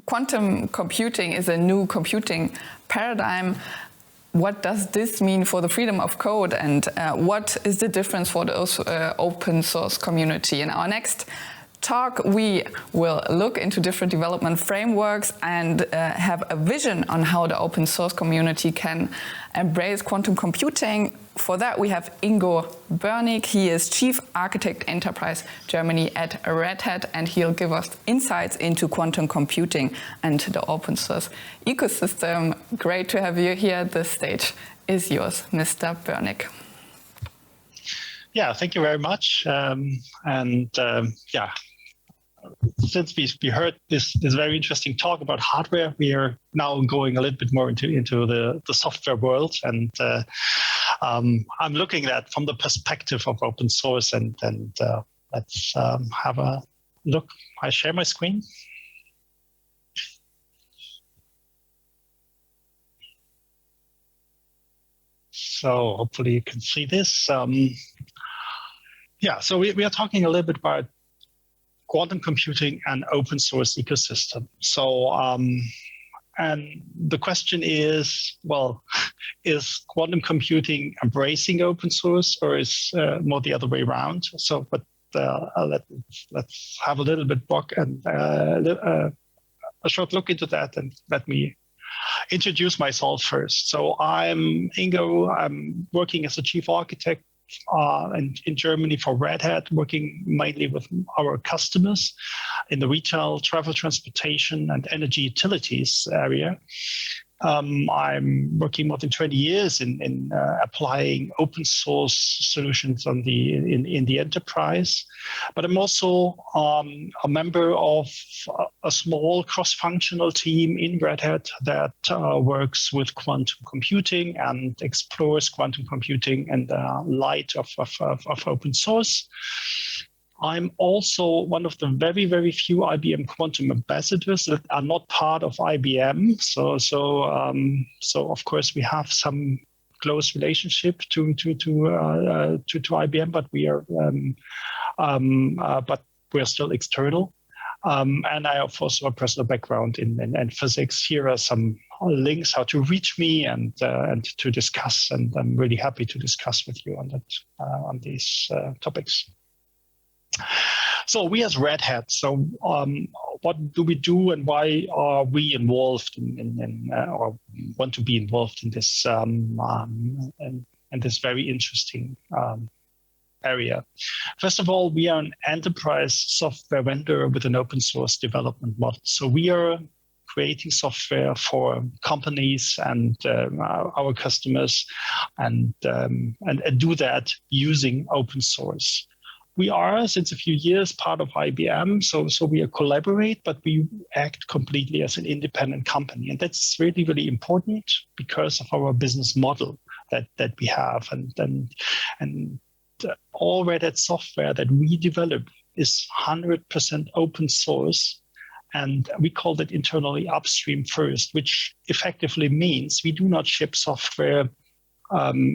quantum computing is a new computing paradigm. What does this mean for the freedom of code, and what is the difference for the open source community? In our next talk, we will look into different development frameworks and have a vision on how the open source community can embrace quantum computing. For that, we have Ingo Boernig. He is Chief Architect Enterprise Germany at Red Hat, and he'll give us insights into quantum computing and the open source ecosystem. Great to have you here. The stage is yours, Mr. Boernig. Yeah, thank you very much. Since we heard this very interesting talk about hardware, we are now going a little bit more into the software world, and I'm looking at that from the perspective of open source. And let's have a look. I share my screen. So hopefully you can see this. So we are talking a little bit about quantum computing and open source ecosystem. So, and the question is, well, is quantum computing embracing open source, or is more the other way around? So, but let's have a little bit a short look into that, and let me introduce myself first. So I'm Ingo. I'm working as a chief architect in Germany for Red Hat, working mainly with our customers in the retail, travel, transportation, and energy utilities area. I'm working more than 20 years in applying open source solutions in the enterprise, but I'm also a member of a small cross-functional team in Red Hat that works with quantum computing and explores quantum computing in the light of open source. I'm also one of the very, very few IBM quantum ambassadors that are not part of IBM. So of course we have some close relationship to IBM, but we're still external. And I have also a personal background in physics. Here are some links how to reach me and to discuss. And I'm really happy to discuss with you on these topics. So we as Red Hat, what do we do, and why are we involved or want to be involved in this this very interesting area? First of all, we are an enterprise software vendor with an open source development model. So we are creating software for companies and our customers, and do that using open source. We are, since a few years, part of IBM, so we collaborate, but we act completely as an independent company. And that's really, really important because of our business model that we have. And all Red Hat software that we develop is 100% open source. And we call that internally upstream first, which effectively means we do not ship software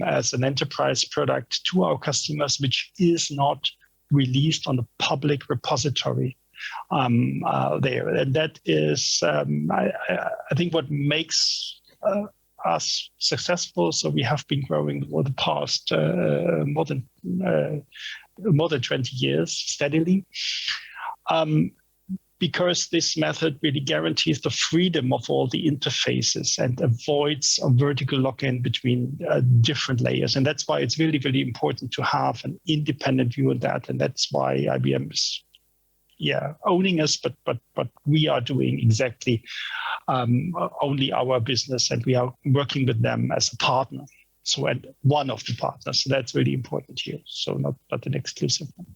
as an enterprise product to our customers, which is not released on the public repository there. And that is, I think, what makes us successful. So we have been growing over the past more than 20 years steadily. Because this method really guarantees the freedom of all the interfaces and avoids a vertical lock-in between different layers. And that's why it's really, really important to have an independent view on that. And that's why IBM is owning us, but we are doing exactly only our business, and we are working with them as a partner. So, and one of the partners. So that's really important here. So not an exclusive one.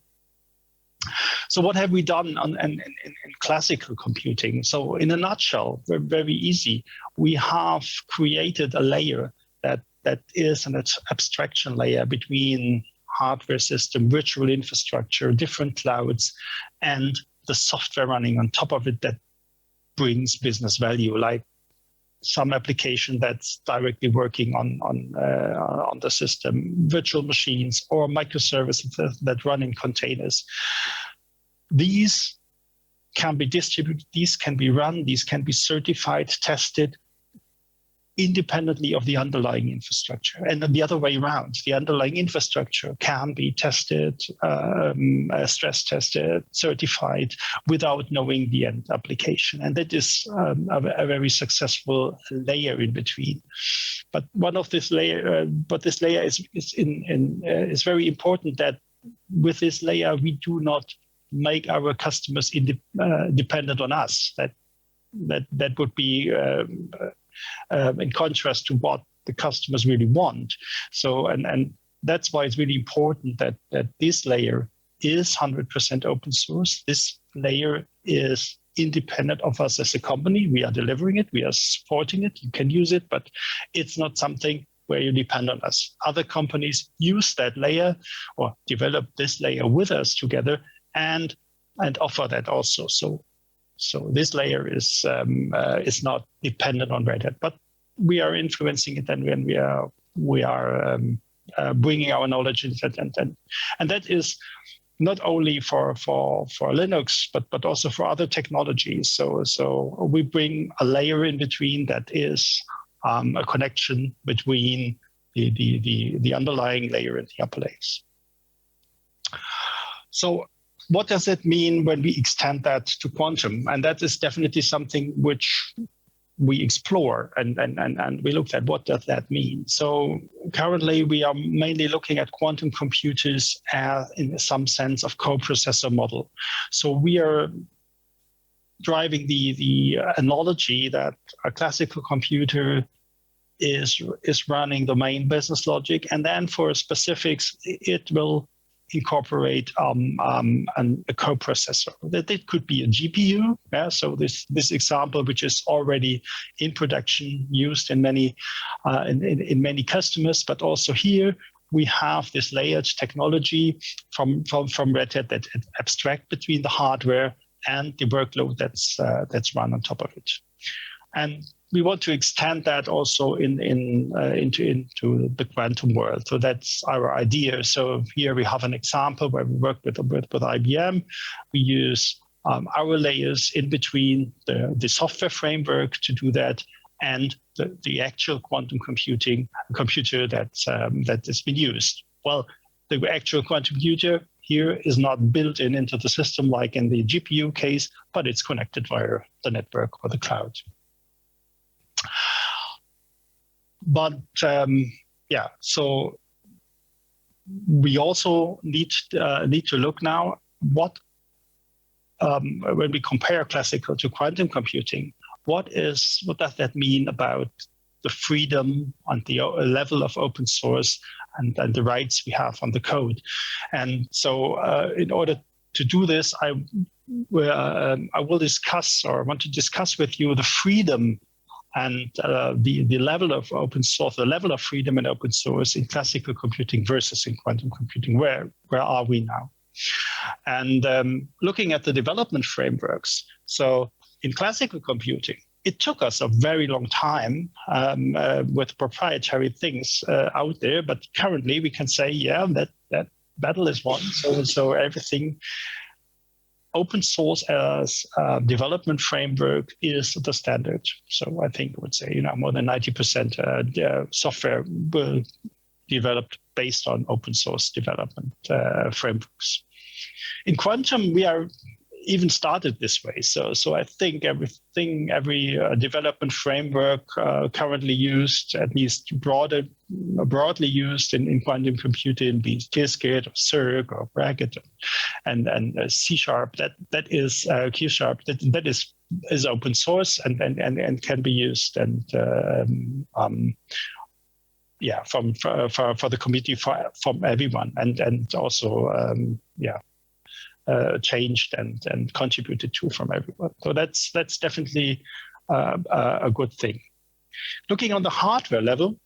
So what have we done in classical computing? So in a nutshell, we're very easy. We have created a layer that is an abstraction layer between hardware system, virtual infrastructure, different clouds, and the software running on top of it that brings business value, like some application that's directly working on the system, virtual machines or microservices that run in containers. These can be distributed, these can be run, these can be certified, tested independently of the underlying infrastructure. And then the other way around, the underlying infrastructure can be tested, stress tested, certified without knowing the end application. And that is a very successful layer in between. But one of this layer, this layer is very important, that with this layer, we do not make our customers dependent on us. That would be in contrast to what the customers really want. So, and that's why it's really important that this layer is 100% open source. This layer is independent of us as a company. We are delivering it, we are supporting it, you can use it, but it's not something where you depend on us. Other companies use that layer or develop this layer with us together and offer that also. So this layer is not dependent on Red Hat, but we are influencing it, and when we are bringing our knowledge into it, and that is not only for Linux, but also for other technologies. So we bring a layer in between that is a connection between the underlying layer and the upper layers. So what does it mean when we extend that to quantum? And that is definitely something which we explore and we looked at what does that mean. So currently we are mainly looking at quantum computers as, in some sense, of co-processor model. So we are driving the analogy that a classical computer is running the main business logic, and then for specifics it will incorporate a coprocessor. That it could be a GPU. Yeah? So this example, which is already in production, used in many customers, but also here we have this layered technology from Red Hat that abstract between the hardware and the workload that's run on top of it. And we want to extend that also into the quantum world. So that's our idea. So here we have an example where we work with IBM. We use our layers in between the software framework to do that, and the actual quantum computer that's been used. Well, the actual quantum computer here is not built into the system like in the GPU case, but it's connected via the network or the cloud. But yeah, so we also need to look now what when we compare classical to quantum computing, what does that mean about the freedom and the level of open source and the rights we have on the code. And so in order to do this, I will discuss, or want to discuss with you, the freedom and the level of open source, the level of freedom in open source in classical computing versus in quantum computing. Where are we now? And looking at the development frameworks. So in classical computing, it took us a very long time with proprietary things out there, but currently we can say, yeah, that battle is won. So everything open source as a development framework is the standard. So I think I would say, more than 90% software will develop based on open source development frameworks. In quantum, we are even started this way. So I think every development framework currently used, at least broadly used in quantum computing, be it Qiskit or Cirq or Bracket and C#, that is Q#, that is open source and can be used and yeah, for the community, from everyone, and also changed and contributed to from everyone. So that's definitely a good thing. Looking on the hardware level,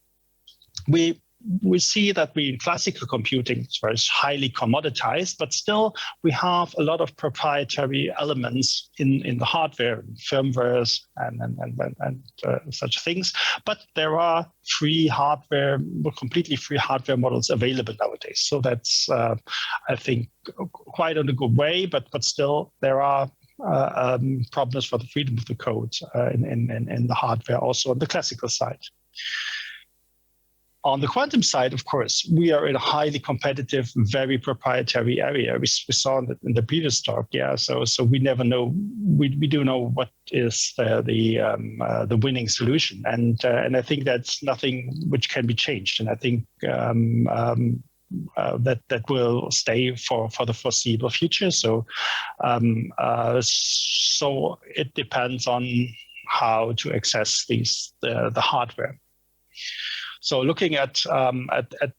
we see that in classical computing, it's very highly commoditized, but still we have a lot of proprietary elements in the hardware, firmwares and such things. But there are completely free hardware models available nowadays. So that's, I think, quite on a good way, but still there are problems for the freedom of the code in the hardware, also on the classical side. On the quantum side, of course, we are in a highly competitive, very proprietary area. We saw that in the previous talk, yeah. So we never know. We do know what is the winning solution, and I think that's nothing which can be changed. And I think that will stay for the foreseeable future. So so it depends on how to access the hardware. So looking at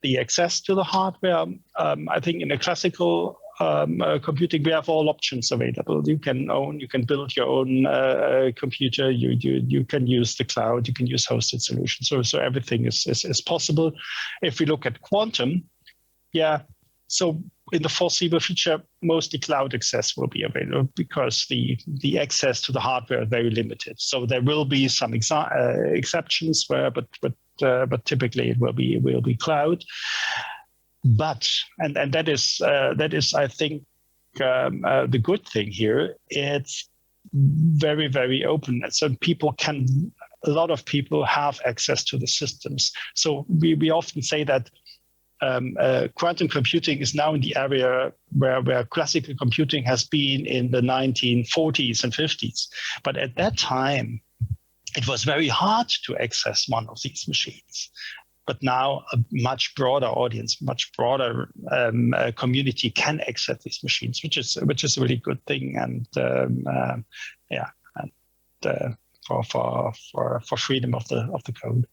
the access to the hardware, I think in a classical computing, we have all options available. You can build your own computer. You can use the cloud. You can use hosted solutions. So everything is possible. If we look at quantum, yeah. So in the foreseeable future, mostly cloud access will be available because the access to the hardware is very limited. So there will be some exceptions where, but typically it will be cloud. But and that is I think the good thing here. It's very, very open, so a lot of people have access to the systems. So we often say that quantum computing is now in the area where classical computing has been in the 1940s and 50s. But at that time, it was very hard to access one of these machines. But now a much broader audience, much broader community can access these machines, which is a really good thing. And for freedom of the code.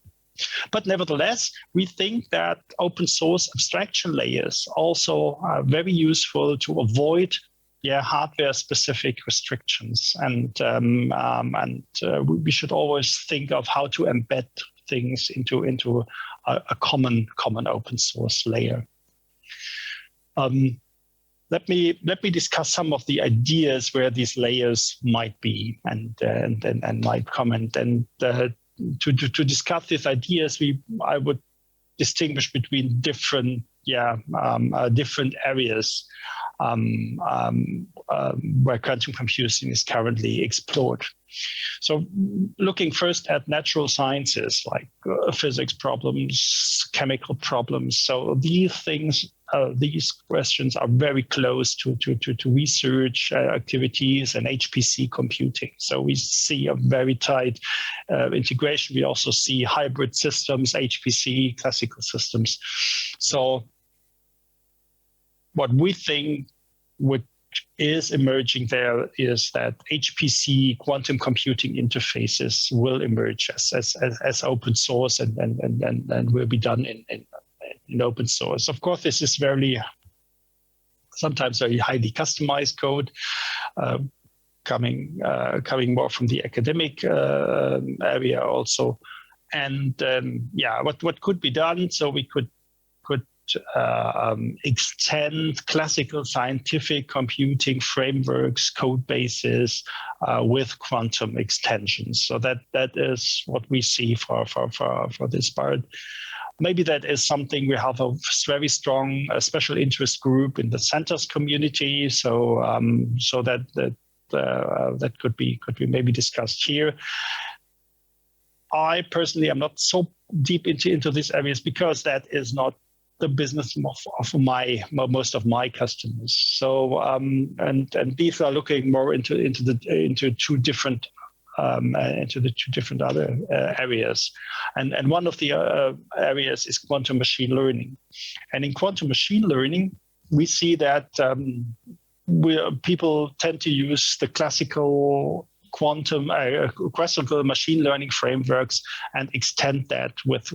But nevertheless, we think that open source abstraction layers also are very useful to avoid hardware-specific restrictions, and we should always think of how to embed things into a common open source layer. Let me discuss some of the ideas where these layers might be and might comment. And to discuss these ideas, I would distinguish between different areas where quantum computing is currently explored. So looking first at natural sciences like physics problems, chemical problems. So these things, these questions are very close to research activities and HPC computing. So we see a very tight integration. We also see hybrid systems, HPC, classical systems. So what we think is emerging there is that HPC quantum computing interfaces will emerge as open source and will be done in open source. Of course, this is sometimes very highly customized code, coming more from the academic area also. And what could be done? So we could extend classical scientific computing frameworks, code bases with quantum extensions. So that is what we see for this part. Maybe that is something we have a very strong special interest group in the centers community. So that could be maybe discussed here. I personally am not so deep into these areas because that is not the business of most of my customers. So and these are looking more into the two different other areas, and one of the areas is quantum machine learning. And in quantum machine learning, we see that people tend to use the classical classical machine learning frameworks and extend that with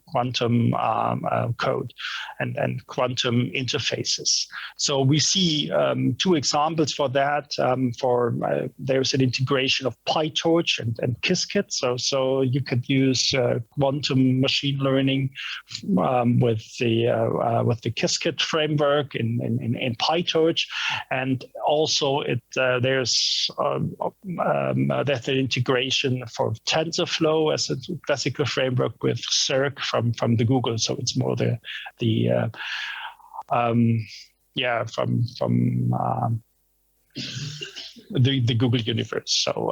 quantum code and quantum interfaces. So we see two examples for that. There's an integration of PyTorch and Qiskit. So you could use quantum machine learning with the Qiskit framework in PyTorch, and also there's an integration for TensorFlow as a classical framework with Cirq from the Google. So it's more the Google universe. So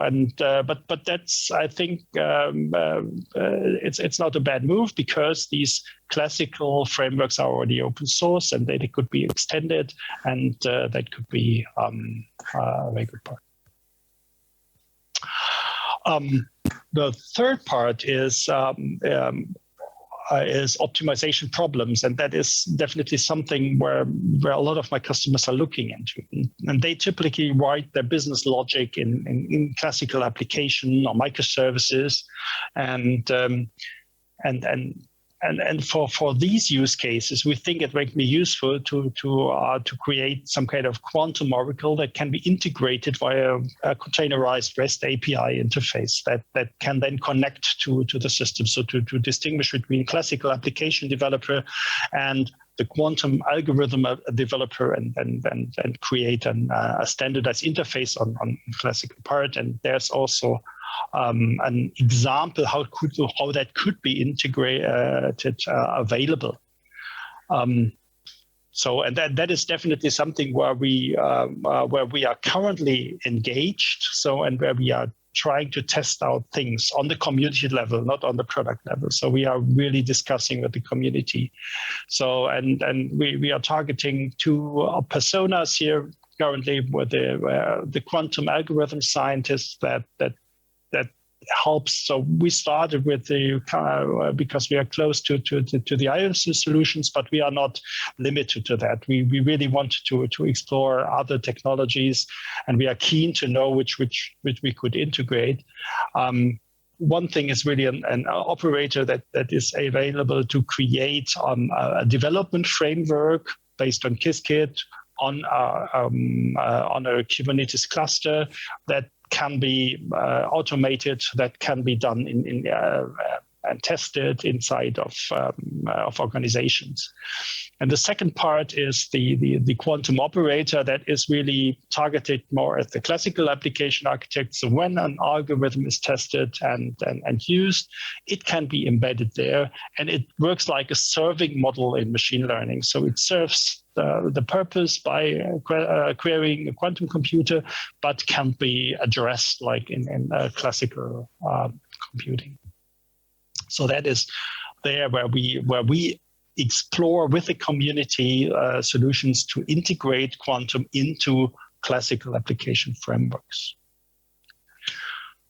but that's, I think, it's not a bad move, because these classical frameworks are already open source and they could be extended, and that could be a very good part. The third part is optimization problems, and that is definitely something where a lot of my customers are looking into. And they typically write their business logic in classical application or microservices, and for these use cases, we think it might be useful to create some kind of quantum oracle that can be integrated via a containerized REST API interface that can then connect to the system. So to distinguish between classical application developer and the quantum algorithm developer, and create a standardized interface on classical part. And there's also an example how that could be integrated available. So, and that is definitely something where we are currently engaged. So, and where we are trying to test out things on the community level, not on the product level. So we are really discussing with the community. So, and we are targeting two personas here currently, with the quantum algorithm scientists that helps. So we started with the because we are close to the IoT solutions, but we are not limited to that. We really want to explore other technologies, and we are keen to know which we could integrate. One thing is really an operator that is available to create a development framework based on Qiskit on a Kubernetes cluster that can be automated, that can be done and tested inside of organizations. And the second part is the quantum operator that is really targeted more at the classical application architect. So when an algorithm is tested and used, it can be embedded there, and it works like a serving model in machine learning. So it serves the purpose by querying a quantum computer, but can be addressed like in classical computing. So that is there where we explore with the community solutions to integrate quantum into classical application frameworks.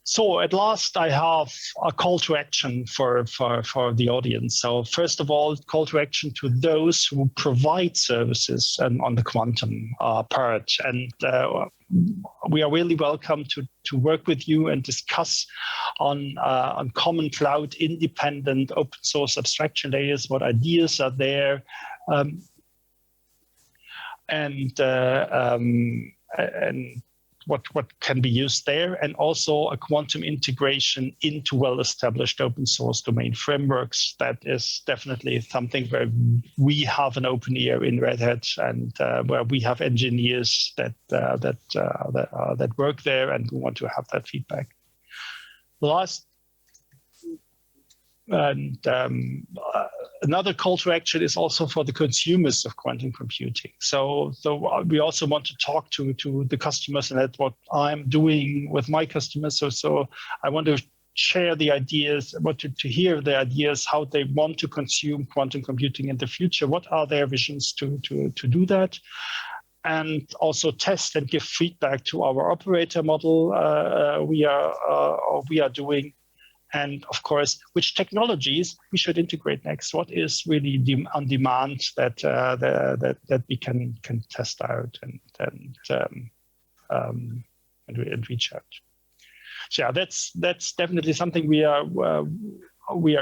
So at last, I have a call to action for the audience. So first of all, call to action to those who provide services on the quantum part. And we are really welcome to work with you and discuss on common cloud independent open source abstraction layers, what ideas are there, and what can be used there, and also a quantum integration into well-established open source domain frameworks. That is definitely something where we have an open ear in Red Hat, and where we have engineers that work there, and we want to have that feedback. Last, and another call to action is also for the consumers of quantum computing. So we also want to talk to the customers, and that's what I'm doing with my customers. So I want to share the ideas, I want to hear the ideas, how they want to consume quantum computing in the future. What are their visions to do that? And also test and give feedback to our operator model we are doing. And of course, which technologies we should integrate next? What is really on demand that we can test out and reach out? So yeah, that's definitely something we are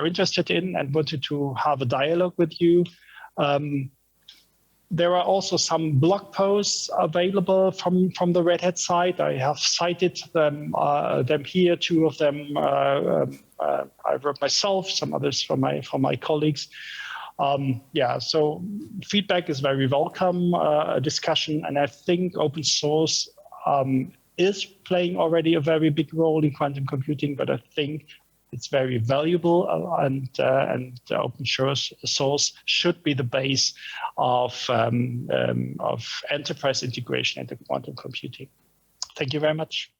interested in and wanted to have a dialogue with you. There are also some blog posts available from the Red Hat side. I have cited them here. Two of them I wrote myself, some others from my colleagues. Yeah, so feedback is very welcome, discussion, and I think open source is playing already a very big role in quantum computing, but I think it's very valuable, and open source should be the base of enterprise integration into quantum computing. Thank you very much.